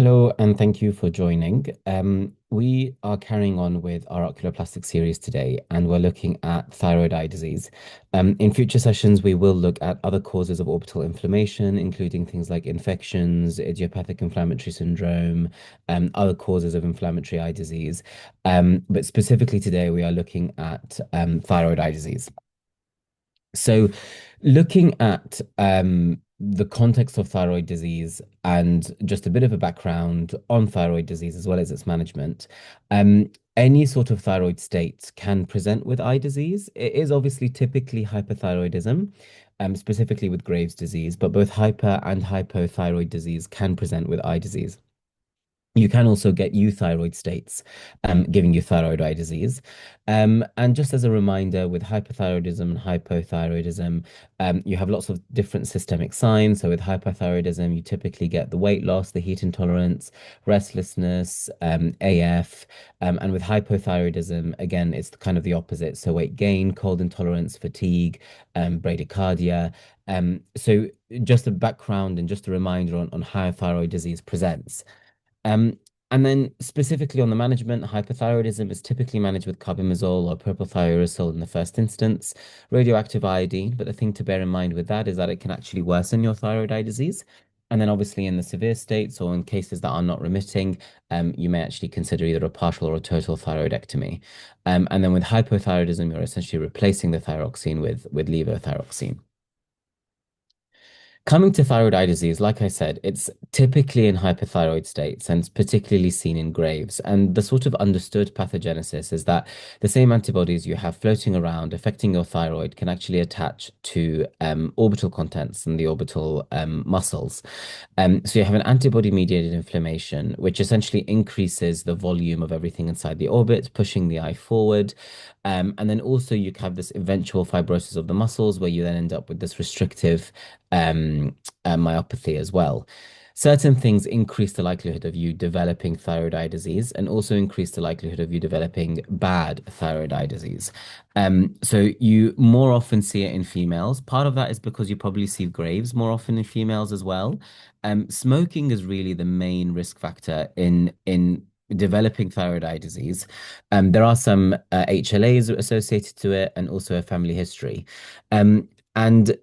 Hello, and thank you for joining. We are carrying on with our oculoplastic series today, and we're looking at thyroid eye disease. In future sessions, we will look at other causes of orbital inflammation, including things like infections, idiopathic inflammatory syndrome, other causes of inflammatory eye disease. But specifically today, we are looking at thyroid eye disease. So, looking at the context of thyroid disease and just a bit of a background on thyroid disease as well as its management, any sort of thyroid state can present with eye disease. It is obviously typically hyperthyroidism, specifically with Graves' disease, but both hyper and hypothyroid disease can present with eye disease. You can also get euthyroid states, giving you thyroid eye disease. And just as a reminder, with hyperthyroidism and hypothyroidism, you have lots of different systemic signs. So with hyperthyroidism, you typically get the weight loss, the heat intolerance, restlessness, AF. And with hypothyroidism, again, it's kind of the opposite. So weight gain, cold intolerance, fatigue, bradycardia. So just a background and just a reminder on how thyroid disease presents. Um, and then specifically on the management, hypothyroidism is typically managed with carbimazole or propylthiouracil in the first instance, radioactive iodine. But the thing to bear in mind with that is that it can actually worsen your thyroid eye disease. And then obviously in the severe states or in cases that are not remitting, you may actually consider either a partial or a total thyroidectomy. And then with hypothyroidism, you're essentially replacing the thyroxine with levothyroxine. Coming to thyroid eye disease, like I said, it's typically in hyperthyroid states and it's particularly seen in Graves. And the sort of understood pathogenesis is that the same antibodies you have floating around affecting your thyroid can actually attach to orbital contents and the orbital muscles. So you have an antibody-mediated inflammation, which essentially increases the volume of everything inside the orbit, pushing the eye forward. And then also you have this eventual fibrosis of the muscles, where you then end up with this restrictive myopathy as well. Certain things increase the likelihood of you developing thyroid eye disease and also increase the likelihood of you developing bad thyroid eye disease. So you more often see it in females. Part of that is because you probably see Graves more often in females as well. Smoking is really the main risk factor in developing thyroid eye disease. There are some HLAs associated to it and also a family history. And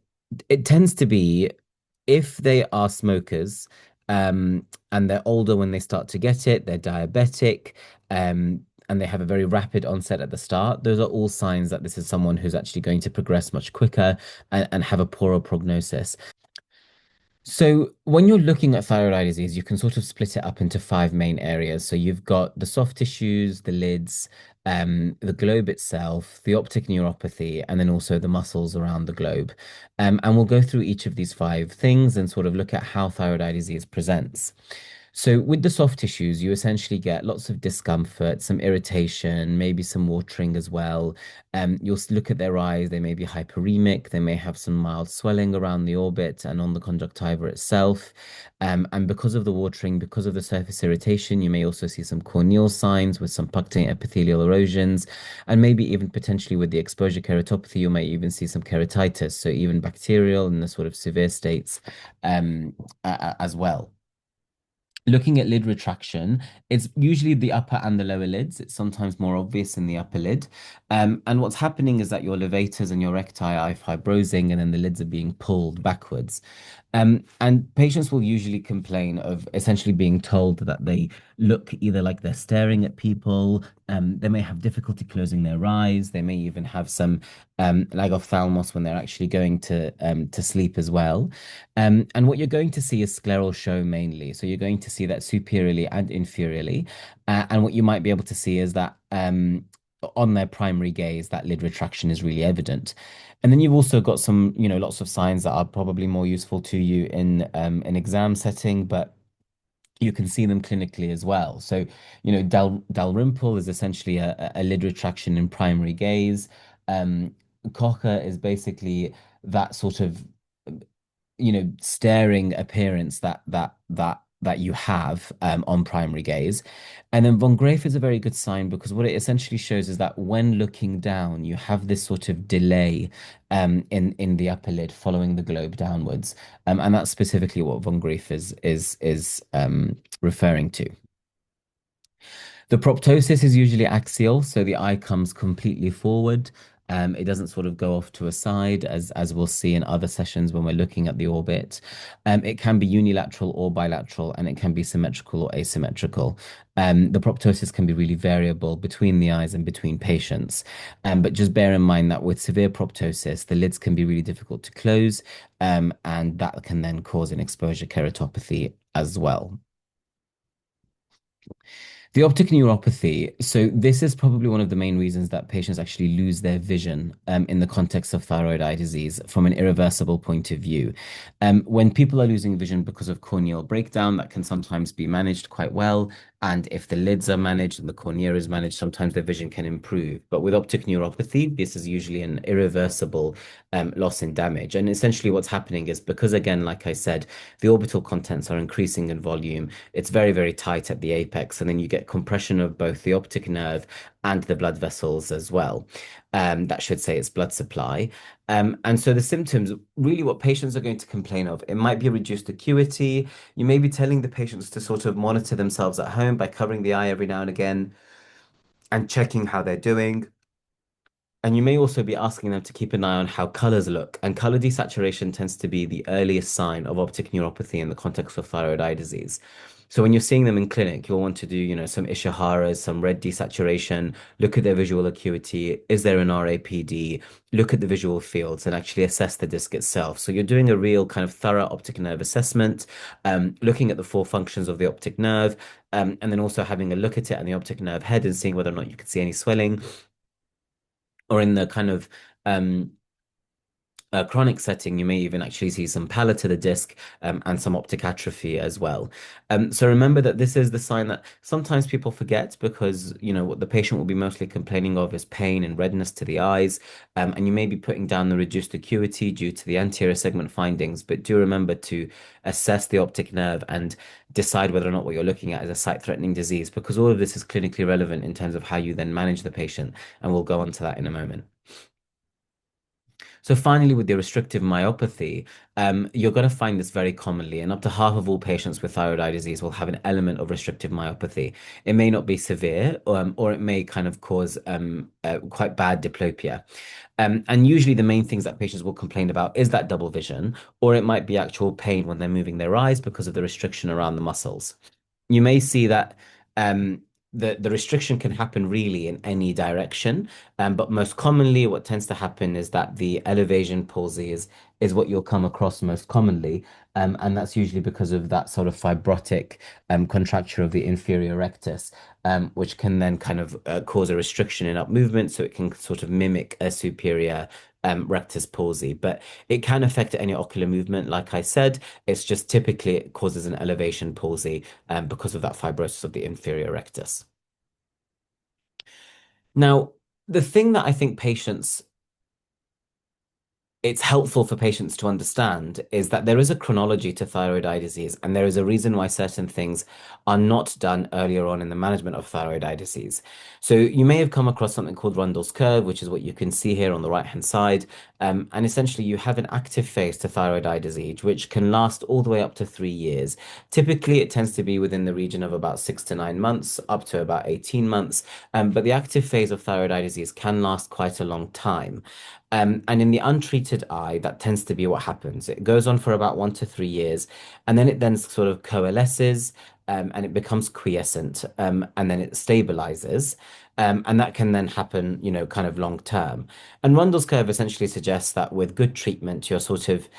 it tends to be if they are smokers, and they're older when they start to get it, they're diabetic, and they have a very rapid onset at the start. Those are all signs that this is someone who's actually going to progress much quicker and have a poorer prognosis. So when you're looking at thyroid eye disease, you can sort of split it up into five main areas. So you've got the soft tissues, the lids, the globe itself, the optic neuropathy, and then also the muscles around the globe. And we'll go through each of these five things and sort of look at how thyroid eye disease presents. So with the soft tissues, you essentially get lots of discomfort, some irritation, maybe some watering as well. You'll look at their eyes, they may be hyperemic, they may have some mild swelling around the orbit and on the conjunctiva itself. And because of the watering, because of the surface irritation, you may also see some corneal signs with some punctate epithelial erosions, and maybe even potentially with the exposure keratopathy, you may even see some keratitis, so even bacterial in the sort of severe states as well. Looking at lid retraction, it's usually the upper and the lower lids. It's sometimes more obvious in the upper lid. And what's happening is that your levators and your recti are fibrosing and then the lids are being pulled backwards. And patients will usually complain of essentially being told that they look either like they're staring at people, they may have difficulty closing their eyes, they may even have some lagophthalmos when they're actually going to sleep as well. And what you're going to see is scleral show mainly. So you're going to see that superiorly and inferiorly. And what you might be able to see is that on their primary gaze, that lid retraction is really evident. And then you've also got some, lots of signs that are probably more useful to you in an exam setting, but you can see them clinically as well. So, Dalrymple is essentially a lid retraction in primary gaze. Cocker is basically that sort of staring appearance that you have on primary gaze. And then von Graeff is a very good sign because what it essentially shows is that when looking down, you have this sort of delay in the upper lid following the globe downwards. And that's specifically what von Graeff is referring to. The proptosis is usually axial, so the eye comes completely forward. It doesn't sort of go off to a side, as we'll see in other sessions when we're looking at the orbit. It can be unilateral or bilateral, and it can be symmetrical or asymmetrical. The proptosis can be really variable between the eyes and between patients. But just bear in mind that with severe proptosis, the lids can be really difficult to close, and that can then cause an exposure keratopathy as well. The optic neuropathy. So this is probably one of the main reasons that patients actually lose their vision in the context of thyroid eye disease from an irreversible point of view. When people are losing vision because of corneal breakdown, that can sometimes be managed quite well. And if the lids are managed and the cornea is managed, sometimes their vision can improve. But with optic neuropathy, this is usually an irreversible loss in damage. And essentially what's happening is because, again, like I said, the orbital contents are increasing in volume. It's very, very tight at the apex. And then you get compression of both the optic nerve and the blood vessels as well. That should say it's blood supply. And so the symptoms, really what patients are going to complain of, it might be reduced acuity. You may be telling the patients to sort of monitor themselves at home by covering the eye every now and again and checking how they're doing. And you may also be asking them to keep an eye on how colors look. And color desaturation tends to be the earliest sign of optic neuropathy in the context of thyroid eye disease. So when you're seeing them in clinic, you'll want to do, some Ishiharas, some red desaturation, look at their visual acuity. Is there an RAPD? Look at the visual fields and actually assess the disc itself. So you're doing a real kind of thorough optic nerve assessment, looking at the four functions of the optic nerve, and then also having a look at it and the optic nerve head and seeing whether or not you can see any swelling or in the kind of chronic setting, you may even actually see some pallor to the disc and some optic atrophy as well. So remember that this is the sign that sometimes people forget because, what the patient will be mostly complaining of is pain and redness to the eyes. And you may be putting down the reduced acuity due to the anterior segment findings, but do remember to assess the optic nerve and decide whether or not what you're looking at is a sight-threatening disease, because all of this is clinically relevant in terms of how you then manage the patient. And we'll go on to that in a moment. So finally, with the restrictive myopathy, you're going to find this very commonly, and up to half of all patients with thyroid eye disease will have an element of restrictive myopathy. It may not be severe, or it may kind of cause quite bad diplopia. And usually the main things that patients will complain about is that double vision, or it might be actual pain when they're moving their eyes because of the restriction around the muscles. You may see that the restriction can happen really in any direction, but most commonly what tends to happen is that the elevation palsy is what you'll come across most commonly, and that's usually because of that sort of fibrotic contracture of the inferior rectus, which can then kind of cause a restriction in up movement, so it can sort of mimic a superior rectus palsy, but it can affect any ocular movement. Like I said, it's just typically it causes an elevation palsy because of that fibrosis of the inferior rectus. Now, the thing that I think it's helpful for patients to understand is that there is a chronology to thyroid eye disease, and there is a reason why certain things are not done earlier on in the management of thyroid eye disease. So you may have come across something called Rundle's curve, which is what you can see here on the right-hand side. And essentially you have an active phase to thyroid eye disease, which can last all the way up to 3 years. Typically, it tends to be within the region of about 6 to 9 months, up to about 18 months. But the active phase of thyroid eye disease can last quite a long time. And in the untreated eye, that tends to be what happens. It goes on for about 1 to 3 years, and then it then sort of coalesces, and it becomes quiescent, and then it stabilizes. And that can then happen, kind of long term. And Rundle's curve essentially suggests that with good treatment, you're sort of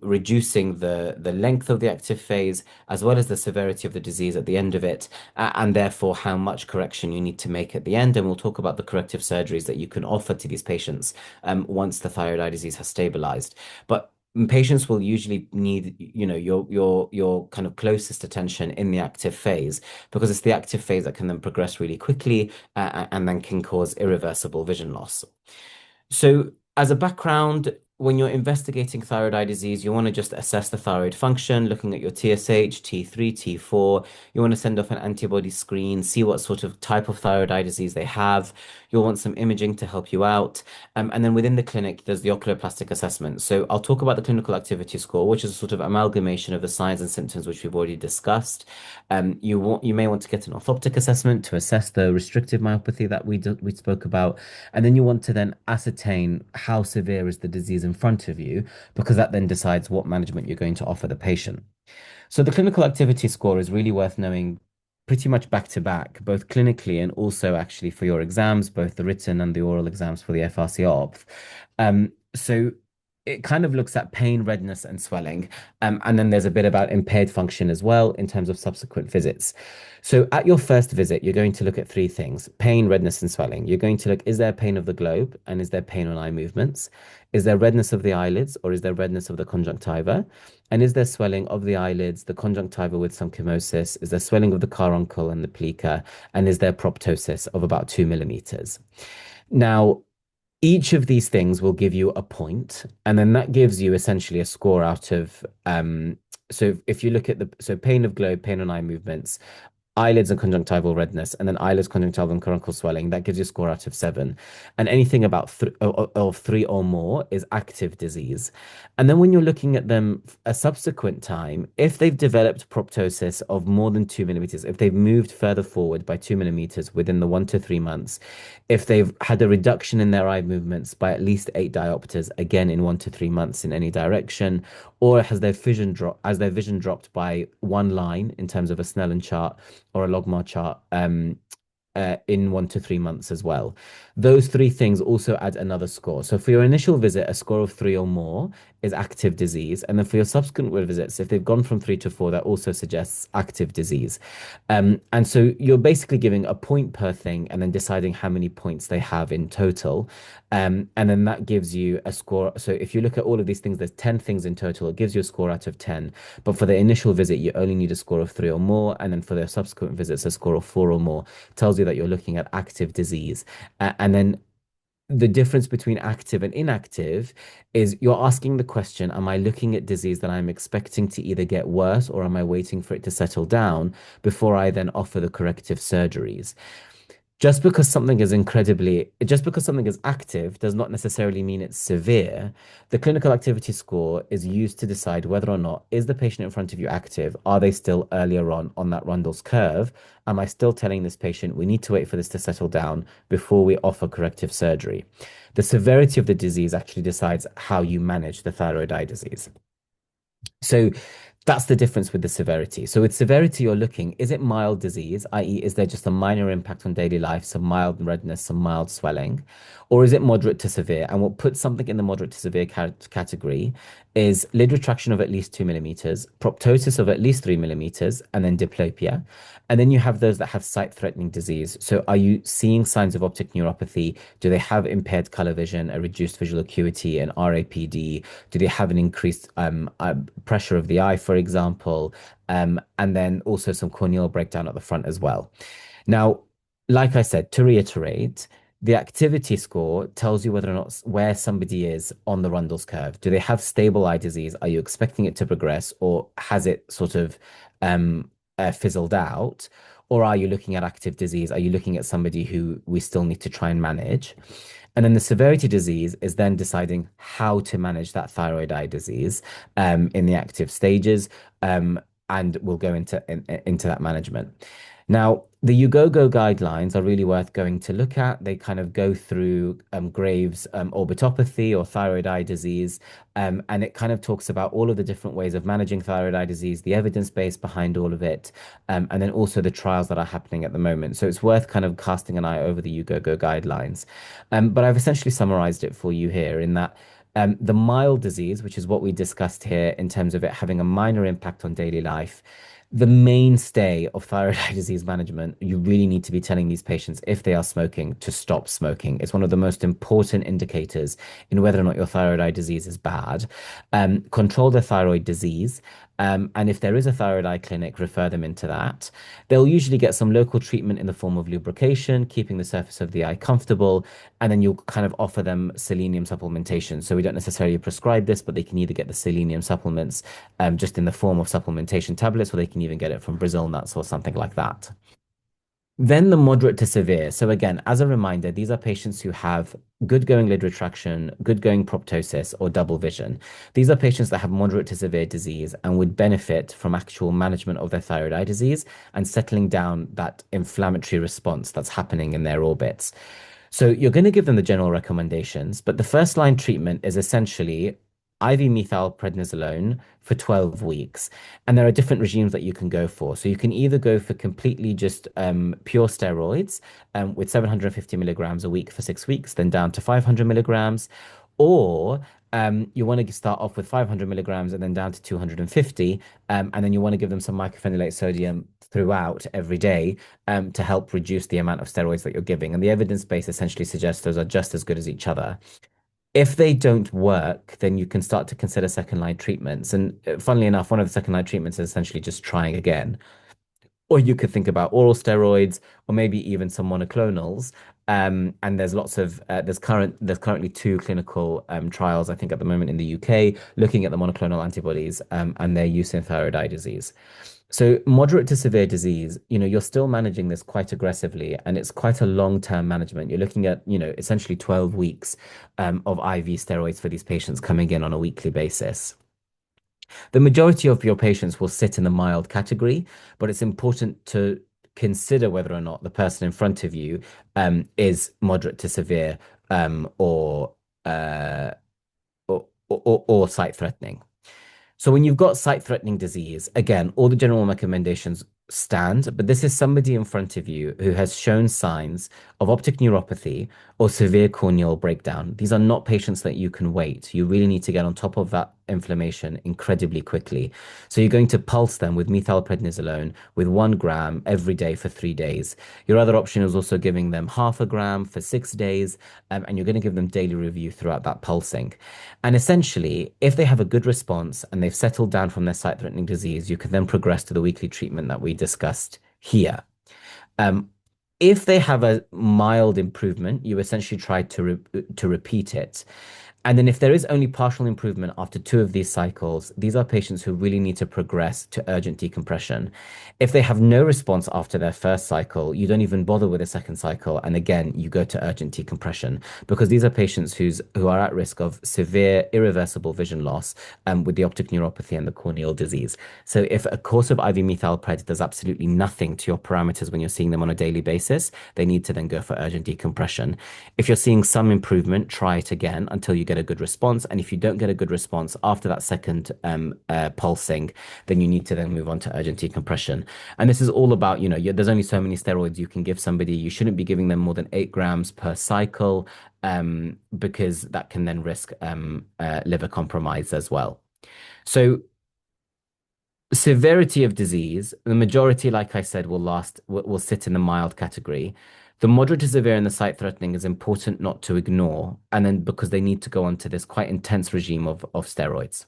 reducing the length of the active phase as well as the severity of the disease at the end of it, and therefore how much correction you need to make at the end. And we'll talk about the corrective surgeries that you can offer to these patients once the thyroid eye disease has stabilized. But patients will usually need, your kind of closest attention in the active phase, because it's the active phase that can then progress really quickly and then can cause irreversible vision loss. So as a background, when you're investigating thyroid eye disease, you want to just assess the thyroid function, looking at your TSH, T3, T4. You want to send off an antibody screen, see what sort of type of thyroid eye disease they have. You'll want some imaging to help you out. And then within the clinic, there's the oculoplastic assessment. So I'll talk about the clinical activity score, which is a sort of amalgamation of the signs and symptoms which we've already discussed. You may want to get an orthoptic assessment to assess the restrictive myopathy that we spoke about, and then you want to then ascertain how severe is the disease in front of you, because that then decides what management you're going to offer the patient. So the clinical activity score is really worth knowing pretty much back to back, both clinically and also actually for your exams, both the written and the oral exams for the FRC OPT. So it kind of looks at pain, redness, and swelling. And then there's a bit about impaired function as well in terms of subsequent visits. So at your first visit, you're going to look at three things: pain, redness, and swelling. You're going to look, is there pain of the globe? And is there pain on eye movements? Is there redness of the eyelids, or is there redness of the conjunctiva? And is there swelling of the eyelids, the conjunctiva with some chemosis? Is there swelling of the carbuncle and the plica? And is there proptosis of about 2 millimeters? Now, each of these things will give you a point, and then that gives you essentially a score out of so if you look at the pain of globe, pain on eye movements, eyelids and conjunctival redness, and then eyelids, conjunctival, and carbuncle swelling. That gives you a score out of 7. And anything about of 3 or more is active disease. And then when you're looking at them a subsequent time, if they've developed proptosis of more than 2 millimeters, if they've moved further forward by 2 millimeters within the 1 to 3 months, if they've had a reduction in their eye movements by at least 8 diopters, again in 1 to 3 months in any direction, or has their vision dropped by 1 line in terms of a Snellen chart or a Logmar chart in 1 to 3 months as well. Those three things also add another score. So for your initial visit, a score of 3 or more is active disease. And then for your subsequent visits, if they've gone from 3 to 4, that also suggests active disease. And so you're basically giving a point per thing and then deciding how many points they have in total. And then that gives you a score. So if you look at all of these things, there's 10 things in total. It gives you a score out of 10. But for the initial visit, you only need a score of 3 or more. And then for the subsequent visits, a score of 4 or more tells you that you're looking at active disease. And then the difference between active and inactive is you're asking the question, am I looking at disease that I'm expecting to either get worse, or am I waiting for it to settle down before I then offer the corrective surgeries? Just because something is active does not necessarily mean it's severe. The clinical activity score is used to decide whether or not is the patient in front of you active? Are they still earlier on that Rundle's curve? Am I still telling this patient we need to wait for this to settle down before we offer corrective surgery? The severity of the disease actually decides how you manage the thyroid eye disease. So that's the difference with the severity. So with severity, you're looking, is it mild disease, i.e., is there just a minor impact on daily life, some mild redness, some mild swelling, or is it moderate to severe? And what puts something in the moderate to severe category is lid retraction of at least 2 millimeters, proptosis of at least 3 millimeters, and then diplopia. And then you have those that have sight-threatening disease. So are you seeing signs of optic neuropathy? Do they have impaired color vision, a reduced visual acuity, an RAPD? Do they have an increased pressure of the eye, for example? And then also some corneal breakdown at the front as well. Now, like I said, to reiterate, the activity score tells you whether or not where somebody is on the Rundle's curve. Do they have stable eye disease? Are you expecting it to progress, or has it sort of fizzled out? Or are you looking at active disease? Are you looking at somebody who we still need to try and manage? And then the severity disease is then deciding how to manage that thyroid eye disease in the active stages, and we'll go into that management. Now, the UGOGO guidelines are really worth going to look at. They kind of go through Graves' orbitopathy or thyroid eye disease, and it kind of talks about all of the different ways of managing thyroid eye disease, the evidence base behind all of it, and then also the trials that are happening at the moment. So it's worth kind of casting an eye over the UGOGO guidelines. But I've essentially summarized it for you here in that the mild disease, which is what we discussed here in terms of it having a minor impact on daily life, The mainstay of thyroid eye disease management, you really need to be telling these patients if they are smoking to stop smoking. It's one of the most important indicators in whether or not your thyroid eye disease is bad. Control the thyroid disease. And if there is a thyroid eye clinic, refer them into that. They'll usually get some local treatment in the form of lubrication, keeping the surface of the eye comfortable, and then you'll kind of offer them selenium supplementation. So we don't necessarily prescribe this, but they can either get the selenium supplements just in the form of supplementation tablets, or they can even get it from Brazil nuts or something like that. Then the moderate to severe. So again, as a reminder, these are patients who have good going lid retraction, good going proptosis, or double vision. These are patients that have moderate to severe disease and would benefit from actual management of their thyroid eye disease and settling down that inflammatory response that's happening in their orbits. So you're going to give them the general recommendations, but the first line treatment is essentially IV methylprednisolone for 12 weeks. And there are different regimes that you can go for. So you can either go for completely just pure steroids with 750 milligrams a week for 6 weeks, then down to 500 milligrams, or you want to start off with 500 milligrams and then down to 250, and then you want to give them some mycophenolate sodium throughout every day to help reduce the amount of steroids that you're giving. And the evidence base essentially suggests those are just as good as each other. If they don't work, then you can start to consider second line treatments. And funnily enough, one of the second line treatments is essentially just trying again. Or you could think about oral steroids, or maybe even some monoclonals. And there's lots of there's currently two clinical trials, I think, at the moment in the UK, looking at the monoclonal antibodies and their use in thyroid eye disease. So moderate to severe disease, you're still managing this quite aggressively, and it's quite a long-term management. You're looking at, essentially 12 weeks of IV steroids for these patients coming in on a weekly basis. The majority of your patients will sit in the mild category, but it's important to consider whether or not the person in front of you is moderate to severe or, or sight threatening. So when you've got sight-threatening disease, again, all the general recommendations stand, but this is somebody in front of you who has shown signs of optic neuropathy or severe corneal breakdown. These are not patients that you can wait. You really need to get on top of that inflammation incredibly quickly. So you're going to pulse them with methylprednisolone with 1 gram every day for 3 days. Your other option is also giving them half a gram for 6 days, and you're going to give them daily review throughout that pulsing. And essentially, if they have a good response and they've settled down from their sight-threatening disease, you can then progress to the weekly treatment that we discussed here. Um, if they have a mild improvement, you essentially try to repeat it. And then if there is only partial improvement after 2 of these cycles, these are patients who really need to progress to urgent decompression. If they have no response after their first cycle, you don't even bother with a second cycle. And again, you go to urgent decompression because these are patients who are at risk of severe irreversible vision loss with the optic neuropathy and the corneal disease. So if a course of IV methylpred does absolutely nothing to your parameters when you're seeing them on a daily basis, they need to then go for urgent decompression. If you're seeing some improvement, try it again until you get a good response. And if you don't get a good response after that second pulsing, then you need to then move on to urgent decompression. And this is all about, there's only so many steroids you can give somebody. You shouldn't be giving them more than 8 grams per cycle because that can then risk liver compromise as well. So severity of disease, the majority, like I said, will sit in the mild category. The moderate to severe and the sight threatening is important not to ignore, and then because they need to go on to this quite intense regime of steroids.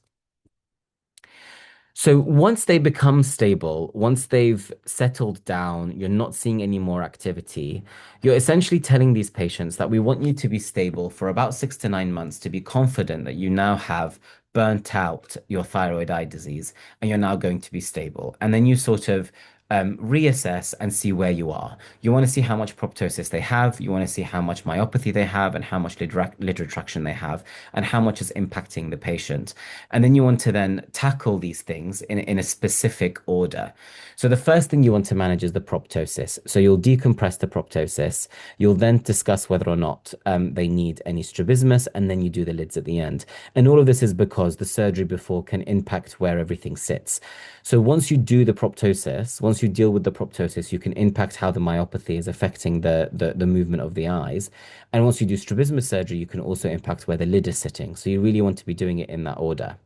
So once they become stable, once they've settled down, you're not seeing any more activity, you're essentially telling these patients that we want you to be stable for about 6 to 9 months to be confident that you now have burnt out your thyroid eye disease and you're now going to be stable. And then you sort of reassess and see where you are. You want to see how much proptosis they have. You want to see how much myopathy they have and how much lid retraction they have and how much is impacting the patient. And then you want to then tackle these things in a specific order. So the first thing you want to manage is the proptosis. So you'll decompress the proptosis. You'll then discuss whether or not they need any strabismus, and then you do the lids at the end. And all of this is because the surgery before can impact where everything sits. So once you do the proptosis, once you deal with the proptosis, you can impact how the myopathy is affecting the movement of the eyes. And once you do strabismus surgery, you can also impact where the lid is sitting. So you really want to be doing it in that order.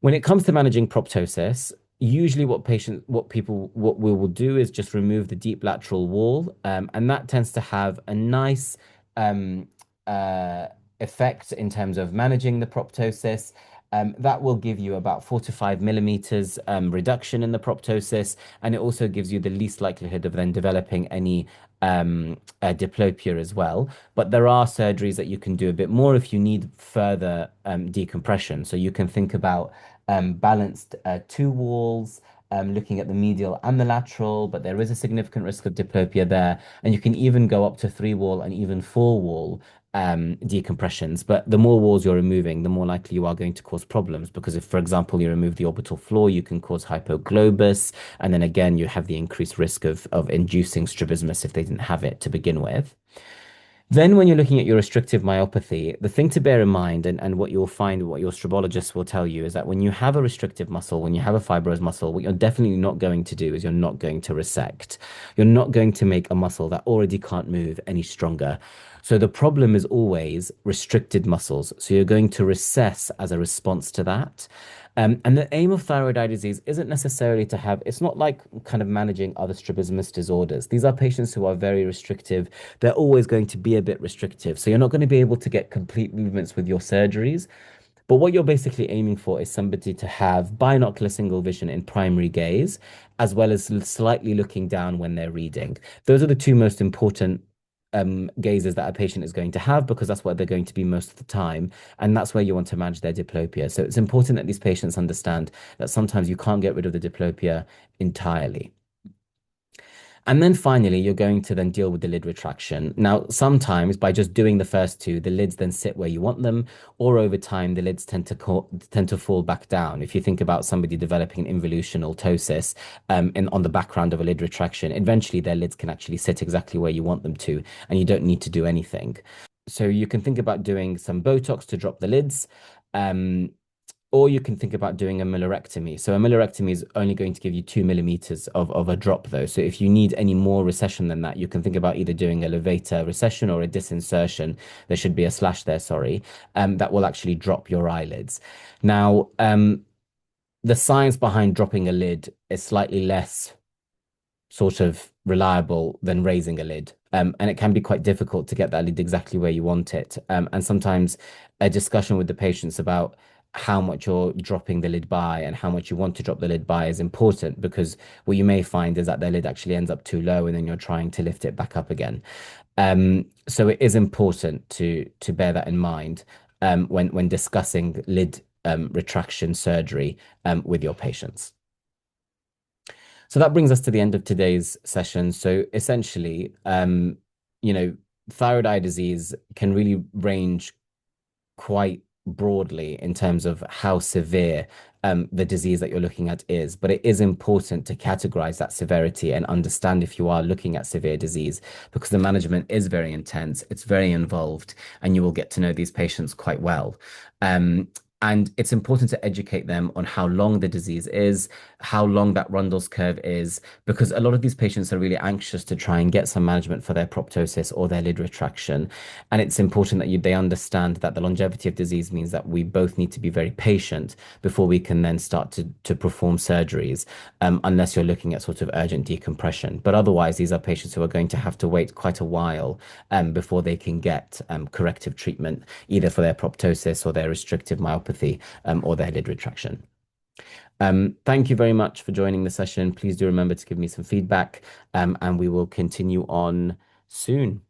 When it comes to managing proptosis, Usually what we will do is just remove the deep lateral wall, and that tends to have a nice um, uh, effect in terms of managing the proptosis. That will give you about 4 to 5 millimeters reduction in the proptosis, and it also gives you the least likelihood of then developing any diplopia as well. But there are surgeries that you can do a bit more if you need further decompression. So you can think about balanced two walls, looking at the medial and the lateral, but there is a significant risk of diplopia there. And you can even go up to three wall and even four wall decompressions. But the more walls you're removing, the more likely you are going to cause problems. Because if, for example, you remove the orbital floor, you can cause hypoglobus. And then again, you have the increased risk of inducing strabismus if they didn't have it to begin with. Then, when you're looking at your restrictive myopathy, the thing to bear in mind, and what you'll find, what your strabologist will tell you, is that when you have a restrictive muscle, when you have a fibrosed muscle, what you're definitely not going to do is you're not going to resect. You're not going to make a muscle that already can't move any stronger. So the problem is always restricted muscles. So you're going to recess as a response to that. And the aim of thyroid eye disease isn't necessarily to have, it's not like kind of managing other strabismus disorders. These are patients who are very restrictive. They're always going to be a bit restrictive. So you're not going to be able to get complete movements with your surgeries. But what you're basically aiming for is somebody to have binocular single vision in primary gaze, as well as slightly looking down when they're reading. Those are the two most important gazes that a patient is going to have because that's what they're going to be most of the time. And that's where you want to manage their diplopia. So it's important that these patients understand that sometimes you can't get rid of the diplopia entirely. And then finally, you're going to then deal with the lid retraction. Now, sometimes by just doing the first two, the lids then sit where you want them, or over time, the lids tend to fall back down. If you think about somebody developing an involutional ptosis on the background of a lid retraction, eventually their lids can actually sit exactly where you want them to, and you don't need to do anything. So you can think about doing some Botox to drop the lids. Um, or you can think about doing a myellectomy. So a myellectomy is only going to give you 2 millimeters of a drop, though. So if you need any more recession than that, you can think about either doing a levator recession or a disinsertion. There should be a slash there, sorry, that will actually drop your eyelids. Now, the science behind dropping a lid is slightly less sort of reliable than raising a lid. And it can be quite difficult to get that lid exactly where you want it. And sometimes a discussion with the patients about how much you're dropping the lid by and how much you want to drop the lid by is important because what you may find is that their lid actually ends up too low and then you're trying to lift it back up again. So it is important to bear that in mind when discussing lid retraction surgery with your patients. So that brings us to the end of today's session. So essentially, you know, thyroid eye disease can really range quite broadly in terms of how severe the disease that you're looking at is. But it is important to categorize that severity and understand if you are looking at severe disease because the management is very intense, it's very involved, and you will get to know these patients quite well. And it's important to educate them on how long the disease is, how long that Rundle's curve is, because a lot of these patients are really anxious to try and get some management for their proptosis or their lid retraction. And it's important that they understand that the longevity of disease means that we both need to be very patient before we can then start to perform surgeries, unless you're looking at sort of urgent decompression. But otherwise, these are patients who are going to have to wait quite a while before they can get corrective treatment, either for their proptosis or their restrictive myopathy or their lid retraction. Thank you very much for joining the session. Please do remember to give me some feedback and we will continue on soon.